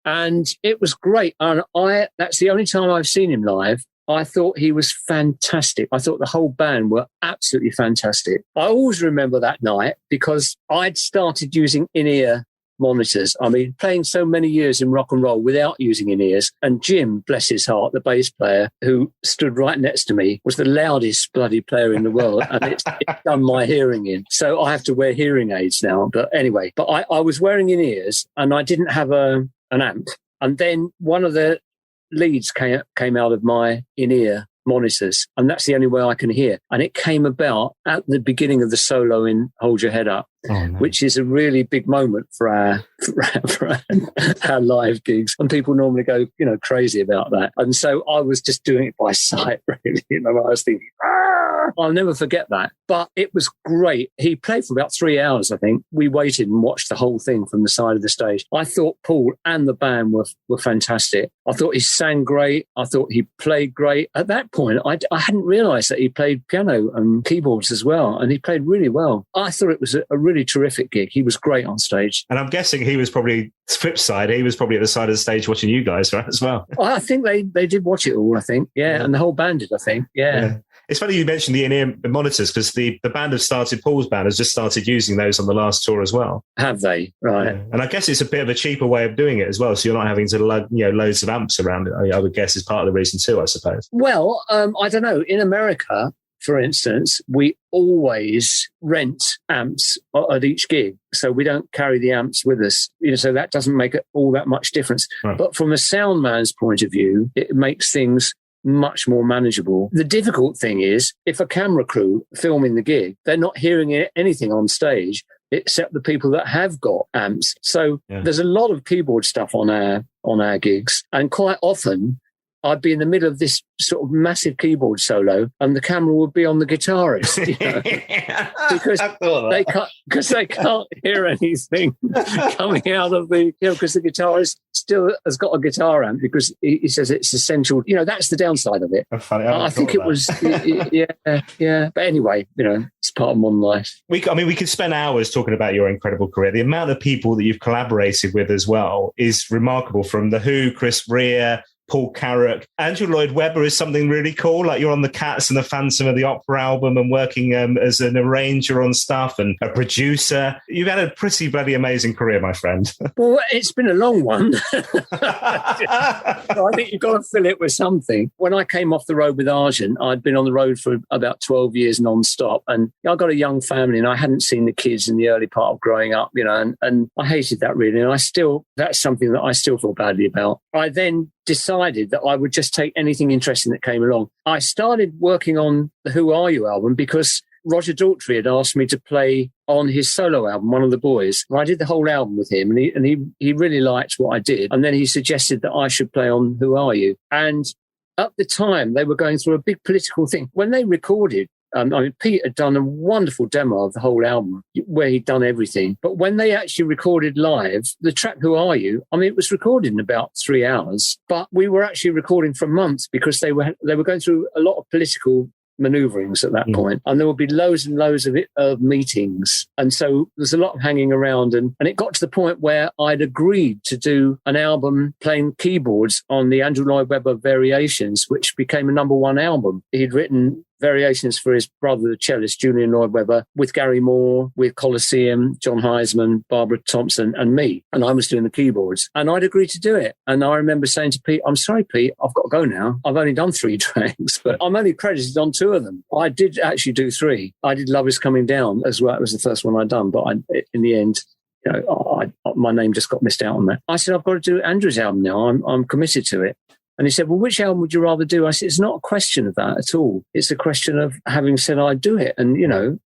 And it was great. And that's the only time I've seen him live. I thought he was fantastic. I thought the whole band were absolutely fantastic. I always remember that night because I'd started using in-ear monitors. I mean, playing so many years in rock and roll without using in-ears. And Jim, bless his heart, the bass player who stood right next to me, was the loudest bloody player in the world. And it's done my hearing in. So I have to wear hearing aids now. But anyway, I was wearing in-ears and I didn't have an amp. And then one of the leads came out of my in-ear monitors, and that's the only way I can hear. And it came about at the beginning of the solo in Hold Your Head Up, which is a really big moment for our live gigs. And people normally go, crazy about that. And so I was just doing it by sight, really. I was thinking, I'll never forget that. But it was great. He played for about 3 hours, I think. We waited and watched the whole thing from the side of the stage. I thought Paul and the band were fantastic. I thought he sang great. I thought he played great. At that point, I hadn't realised that he played piano and keyboards as well, and he played really well. I thought it was a really terrific gig. He was great on stage. And I'm guessing he was probably, flip side, he was probably at the side of the stage watching you guys, right, as well? I think they did watch it all, I think. Yeah, and the whole band did, I think. Yeah. It's funny you mentioned the in-ear monitors because the band Paul's band has just started using those on the last tour as well. Have they? Right. Yeah. And I guess it's a bit of a cheaper way of doing it as well. So you're not having to lug, loads of amps around it. I would guess is part of the reason too, I suppose. Well, I don't know. In America, for instance, we always rent amps at each gig. So we don't carry the amps with us. So that doesn't make all that much difference. Right. But from a sound man's point of view, it makes things much more manageable. The difficult thing is if a camera crew filming the gig, they're not hearing anything on stage except the people that have got amps. So there's a lot of keyboard stuff on our gigs, and quite often I'd be in the middle of this sort of massive keyboard solo and the camera would be on the guitarist, because they can't hear anything coming out of because the guitarist still has got a guitar amp because he says it's essential. That's the downside of it. I think it was, yeah. But anyway, it's part of modern life. We could spend hours talking about your incredible career. The amount of people that you've collaborated with as well is remarkable, from The Who, Chris Rea, Paul Carrack. Andrew Lloyd Webber is something really cool. Like you're on the Cats and the Phantom of the Opera album and working as an arranger on stuff and a producer. You've had a pretty bloody amazing career, my friend. Well, it's been a long one. So I think you've got to fill it with something. When I came off the road with Argent, I'd been on the road for about 12 years non-stop. And I got a young family and I hadn't seen the kids in the early part of growing up, and I hated that really. And that's something that I still feel badly about. I then decided that I would just take anything interesting that came along. I started working on the Who Are You album because Roger Daltrey had asked me to play on his solo album, One of the Boys. And I did the whole album with him, and he really liked what I did. And then he suggested that I should play on Who Are You? And at the time, they were going through a big political thing. When they recorded, Pete had done a wonderful demo of the whole album where he'd done everything. But when they actually recorded live, the track Who Are You? It was recorded in about 3 hours, but we were actually recording for months because they were going through a lot of political maneuverings at that point, and there would be loads and loads of meetings, and so there's a lot of hanging around, and it got to the point where I'd agreed to do an album playing keyboards on the Andrew Lloyd Webber Variations, which became a #1 album. He'd written variations for his brother, the cellist, Julian Lloyd Webber, with Gary Moore, with Colosseum, John Heisman, Barbara Thompson, and me. And I was doing the keyboards. And I'd agreed to do it. And I remember saying to Pete, I'm sorry, Pete, I've got to go now. I've only done 3 tracks, but I'm only credited on 2 of them. I did actually do 3. I did Love Is Coming Down as well. It was the first one I'd done, but in the end, my name just got missed out on that. I said, I've got to do Andrew's album now. I'm committed to it. And he said, well, which album would you rather do? I said, it's not a question of that at all. It's a question of having said I'd do it. And,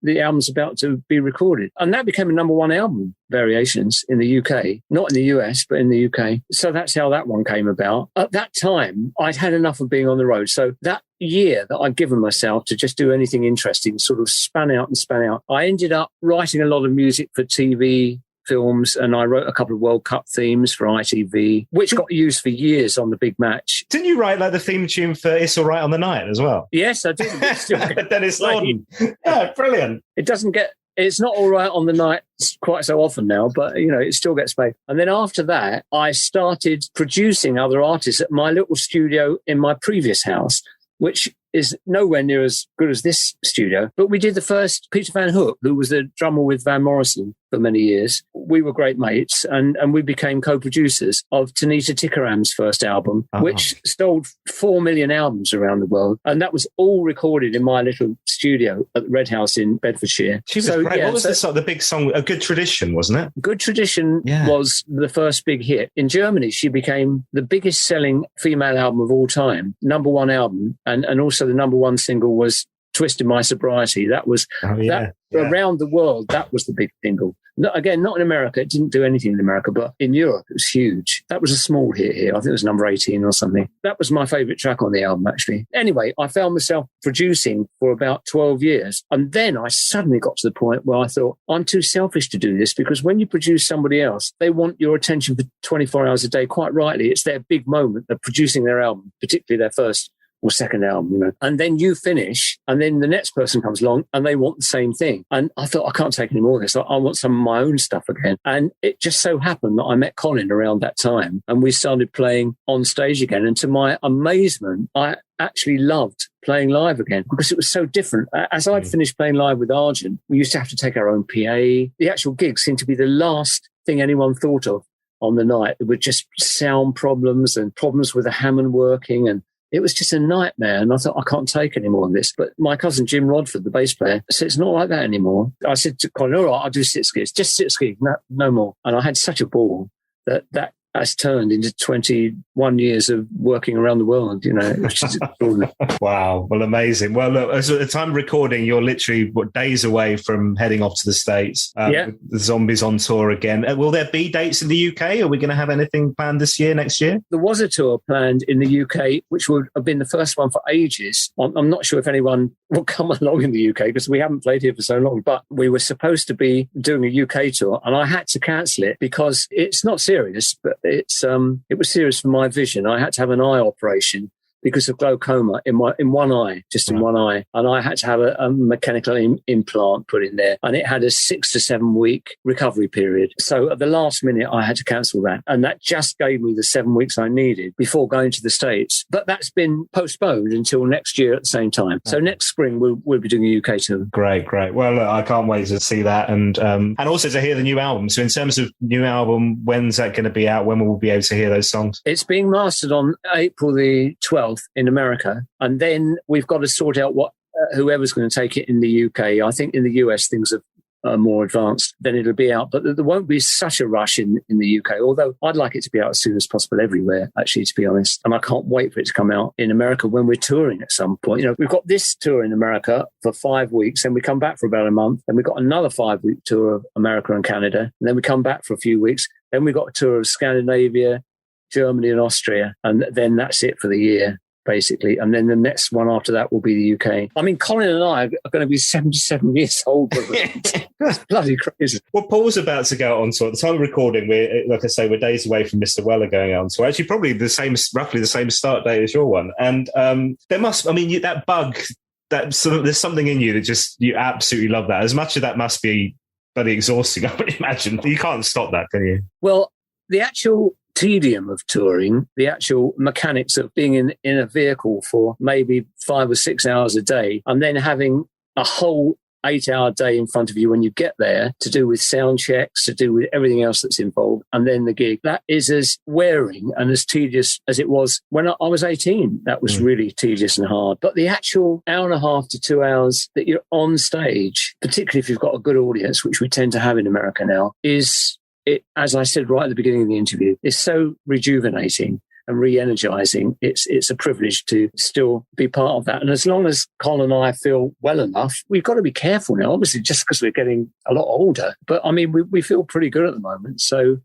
the album's about to be recorded. And that became a number 1 album, Variations, in the UK. Not in the US, but in the UK. So that's how that one came about. At that time, I'd had enough of being on the road. So that year that I'd given myself to just do anything interesting sort of span out. I ended up writing a lot of music for TV, films, and I wrote a couple of World Cup themes for ITV, which got used for years on the big match. Didn't you write the theme tune for It's All Right on the Night as well? Yes, I did. Dennis Lawton. Yeah, brilliant. It's not all right on the night quite so often now, but, it still gets played. And then after that, I started producing other artists at my little studio in my previous house, which is nowhere near as good as this studio. But we did the first, Peter Van Hook, who was the drummer with Van Morrison for many years. We were great mates, and we became co-producers of Tanita Tikaram's first album, which sold 4 million albums around the world. And that was all recorded in my little studio at the Red House in Bedfordshire. She was great. What was the big song? A Good Tradition, wasn't it? Good Tradition was the first big hit. In Germany, she became the biggest selling female album of all time, number 1 album, and also the number 1 single was Twisted My Sobriety. That was around the world. That was the big single. Again, not in America. It didn't do anything in America, but in Europe, it was huge. That was a small hit here. I think it was number 18 or something. That was my favourite track on the album, actually. Anyway, I found myself producing for about 12 years. And then I suddenly got to the point where I thought, I'm too selfish to do this, because when you produce somebody else, they want your attention for 24 hours a day. Quite rightly, it's their big moment of producing their album, particularly their first or second album, and then you finish, and then the next person comes along and they want the same thing. And I thought, I can't take any more of this. I want some of my own stuff again. And it just so happened that I met Colin around that time, and we started playing on stage again. And to my amazement, I actually loved playing live again, because it was so different. As I'd finished playing live with Argent, we used to have to take our own PA. The actual gig seemed to be the last thing anyone thought of on the night. There were just sound problems and problems with the Hammond working, and it was just a nightmare. And I thought, I can't take any more of this. But my cousin Jim Rodford, the bass player, said, it's not like that anymore. I said to Colin, all right, I'll do 6 gigs, just 6 gigs, no more. And I had such a ball that has turned into 21 years of working around the world, which is extraordinary. Wow. Well, amazing. Well, look, at the time of recording, you're literally days away from heading off to the States. With the Zombies on tour again. Will there be dates in the UK? Are we going to have anything planned this year, next year? There was a tour planned in the UK, which would have been the first one for ages. I'm not sure if anyone will come along in the UK, because we haven't played here for so long, but we were supposed to be doing a UK tour, and I had to cancel it because it's not serious, but it was serious for my vision. I had to have an eye operation because of glaucoma in one eye, just in one eye. And I had to have a mechanical implant put in there. And it had a 6 to 7 week recovery period. So at the last minute, I had to cancel that. And that just gave me the 7 weeks I needed before going to the States. But that's been postponed until next year at the same time. So next spring, we'll be doing a UK tour. Great. Well, look, I can't wait to see that. And also to hear the new album. So in terms of new album, when's that going to be out? When will we be able to hear those songs? It's being mastered on April the 12th in America. And then we've got to sort out whoever's going to take it in the UK. I think in the US, things are more advanced, then it'll be out. But there won't be such a rush in the UK, although I'd like it to be out as soon as possible everywhere, actually, to be honest. And I can't wait for it to come out in America when we're touring at some point. We've got this tour in America for 5 weeks, and we come back for about a month. Then we've got another 5-week tour of America and Canada. And then we come back for a few weeks. Then we've got a tour of Scandinavia, Germany and Austria. And then that's it for the year, basically. And then the next one after that will be the UK. I mean, Colin and I are going to be 77 years old. That's bloody crazy. Well, Paul's about to go on tour. At the time of recording, we're days away from Mr. Weller going on tour. Actually, probably roughly the same start date as your one. And that bug, there's something in you that you absolutely love that. As much as that must be bloody exhausting, I would imagine. You can't stop that, can you? Well, the actual tedium of touring, the actual mechanics of being in a vehicle for maybe 5 or 6 hours a day, and then having a whole 8-hour day in front of you when you get there, to do with sound checks, to do with everything else that's involved, and then the gig. That is as wearing and as tedious as it was when I was 18. That was really tedious and hard. But the actual hour and a half to 2 hours that you're on stage, particularly if you've got a good audience, which we tend to have in America now, is, it, as I said right at the beginning of the interview, is so rejuvenating and re-energizing. It's a privilege to still be part of that. And as long as Colin and I feel well enough, we've got to be careful now, obviously, just because we're getting a lot older. But I mean, we feel pretty good at the moment. So,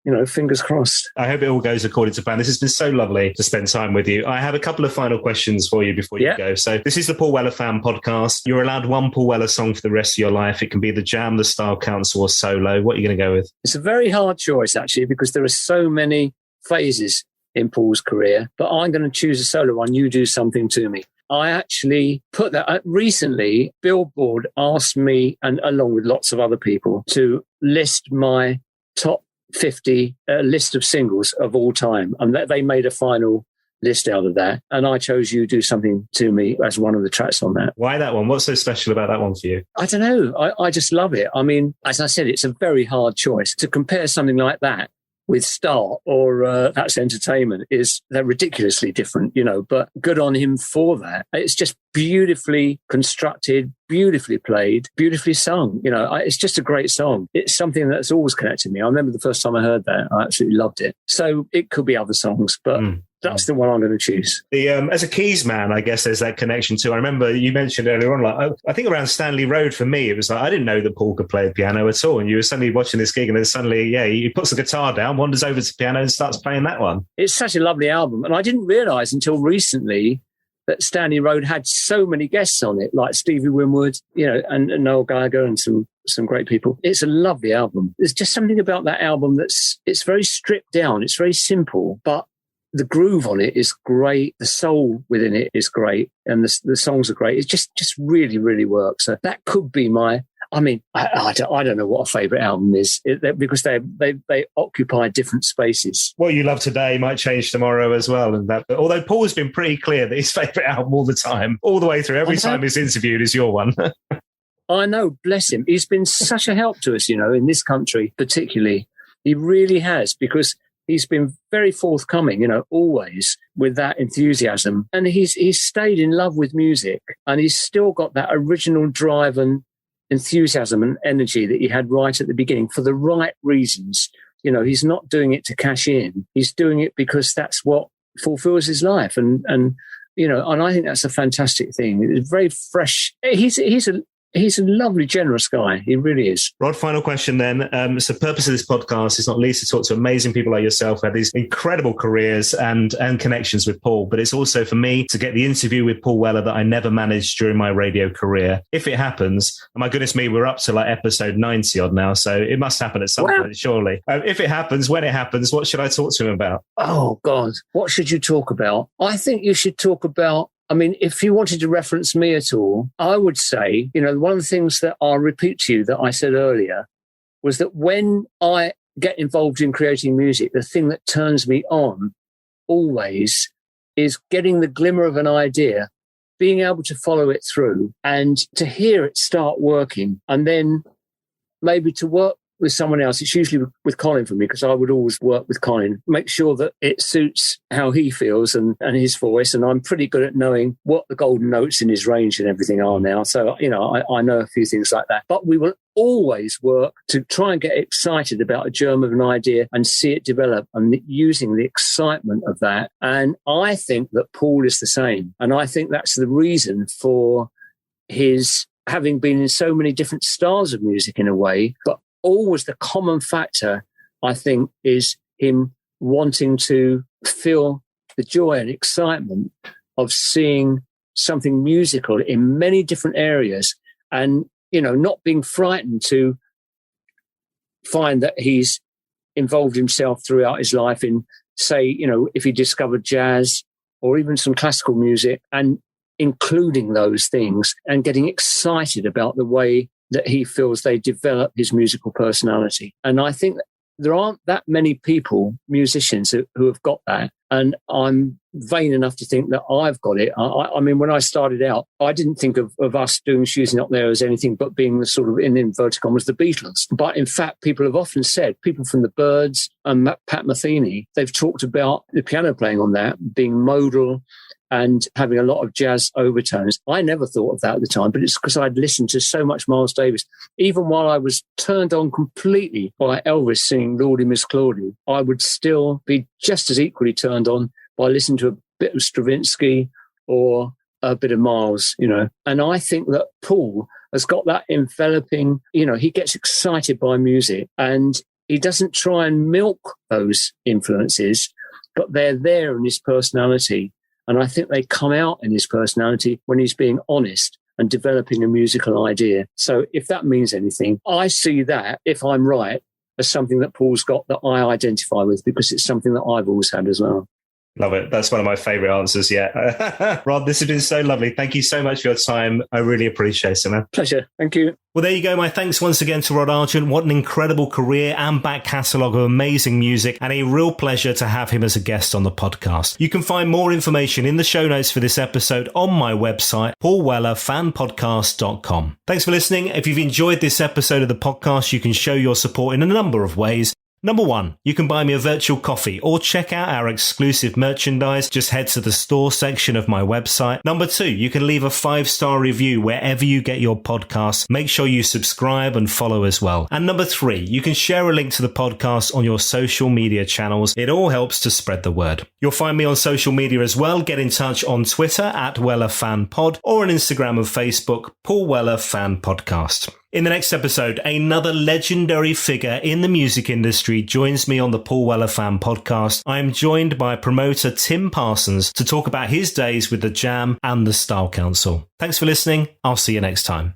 you know, fingers crossed. I hope it all goes according to plan. This has been so lovely to spend time with you. I have a couple of final questions for you before you go. So this is the Paul Weller Fan Podcast. You're allowed one Paul Weller song for the rest of your life. It can be the Jam, the Style Council, or solo. What are you going to go with? It's a very hard choice, actually, because there are so many phases in Paul's career, but I'm going to choose a solo one. You Do Something to Me. I actually put that recently. Billboard asked me, and along with lots of other people, to list my top 50 list of singles of all time, and they made a final list out of that, and I chose You Do Something to Me as one of the tracks on that. Why that one? What's so special about that one for you? I don't know. I just love it. I mean, as I said, it's a very hard choice to compare something like that with Star or That's Entertainment. They're ridiculously different, you know, but good on him for that. It's just beautifully constructed, beautifully played, beautifully sung. You know, it's just a great song. It's something that's always connected me. I remember the first time I heard that, I absolutely loved it. So it could be other songs, but that's the one I'm going to choose. As a keys man, I guess there's that connection too. I remember you mentioned earlier on, like, I think around Stanley Road for me, it was like, I didn't know that Paul could play the piano at all. And you were suddenly watching this gig and then suddenly, he puts the guitar down, wanders over to the piano and starts playing that one. It's such a lovely album. And I didn't realise until recently that Stanley Road had so many guests on it, like Stevie Winwood, you know, and Noel Gallagher and some great people. It's a lovely album. There's just something about that album it's very stripped down. It's very simple, but the groove on it is great. The soul within it is great. And the songs are great. It just really, really works. So that could be I don't know what a favourite album is because they occupy different spaces. What you love today might change tomorrow as well. And that, although Paul's been pretty clear that his favourite album all the time, all the way through, every time he's interviewed is your one. I know, bless him. He's been such a help to us, you know, in this country particularly. He really has, because he's been very forthcoming, you know, always with that enthusiasm. And he's stayed in love with music, and he's still got that original drive and enthusiasm and energy that he had right at the beginning for the right reasons. You know, he's not doing it to cash in. He's doing it because that's what fulfills his life. And you know, and I think that's a fantastic thing. It's very fresh. He's a lovely, generous guy. He really is. Rod, final question then. So the purpose of this podcast is not least to talk to amazing people like yourself who have these incredible careers and connections with Paul, but it's also for me to get the interview with Paul Weller that I never managed during my radio career. If it happens, and my goodness me, we're up to like episode 90 odd now, so it must happen at some point, surely. If it happens, when it happens, what should I talk to him about? Oh, God. What should you talk about? I think you should talk about, I mean, if you wanted to reference me at all, I would say, you know, one of the things that I'll repeat to you that I said earlier was that when I get involved in creating music, the thing that turns me on always is getting the glimmer of an idea, being able to follow it through and to hear it start working, and then maybe to work with someone else. It's usually with Colin for me, because I would always work with Colin, make sure that it suits how he feels and his voice. And I'm pretty good at knowing what the golden notes in his range and everything are now. So, you know, I know a few things like that. But we will always work to try and get excited about a germ of an idea and see it develop, and using the excitement of that. And I think that Paul is the same. And I think that's the reason for his having been in so many different styles of music in a way, but always the common factor, I think, is him wanting to feel the joy and excitement of seeing something musical in many different areas, and, you know, not being frightened to find that he's involved himself throughout his life in, say, you know, if he discovered jazz or even some classical music, and including those things and getting excited about the way that he feels they develop his musical personality. And I think there aren't that many people, musicians, who have got that. And I'm vain enough to think that I've got it. I mean, when I started out, I didn't think of us doing Shooting Up There as anything but being the sort of, in inverted commas, the Beatles. But in fact, people have often said, people from the Byrds and Pat Metheny, they've talked about the piano playing on that being modal and having a lot of jazz overtones. I never thought of that at the time, but it's because I'd listened to so much Miles Davis. Even while I was turned on completely by Elvis singing Lordy Miss Claudie, I would still be just as equally turned on by listening to a bit of Stravinsky or a bit of Miles, you know. And I think that Paul has got that enveloping, you know, he gets excited by music and he doesn't try and milk those influences, but they're there in his personality. And I think they come out in his personality when he's being honest and developing a musical idea. So if that means anything, I see that, if I'm right, as something that Paul's got that I identify with, because it's something that I've always had as well. Love it. That's one of my favourite answers yet. Rod, this has been so lovely. Thank you so much for your time. I really appreciate it, man. Pleasure. Thank you. Well, there you go. My thanks once again to Rod Argent. What an incredible career and back catalogue of amazing music, and a real pleasure to have him as a guest on the podcast. You can find more information in the show notes for this episode on my website, paulwellerfanpodcast.com. Thanks for listening. If you've enjoyed this episode of the podcast, you can show your support in a number of ways. Number 1, you can buy me a virtual coffee or check out our exclusive merchandise. Just head to the store section of my website. Number 2, you can leave a 5-star review wherever you get your podcasts. Make sure you subscribe and follow as well. And number 3, you can share a link to the podcast on your social media channels. It all helps to spread the word. You'll find me on social media as well. Get in touch on Twitter at WellerFanPod or on Instagram and Facebook, Paul Weller Fan Podcast. In the next episode, another legendary figure in the music industry joins me on the Paul Weller Fan Podcast. I am joined by promoter Tim Parsons to talk about his days with the Jam and the Style Council. Thanks for listening. I'll see you next time.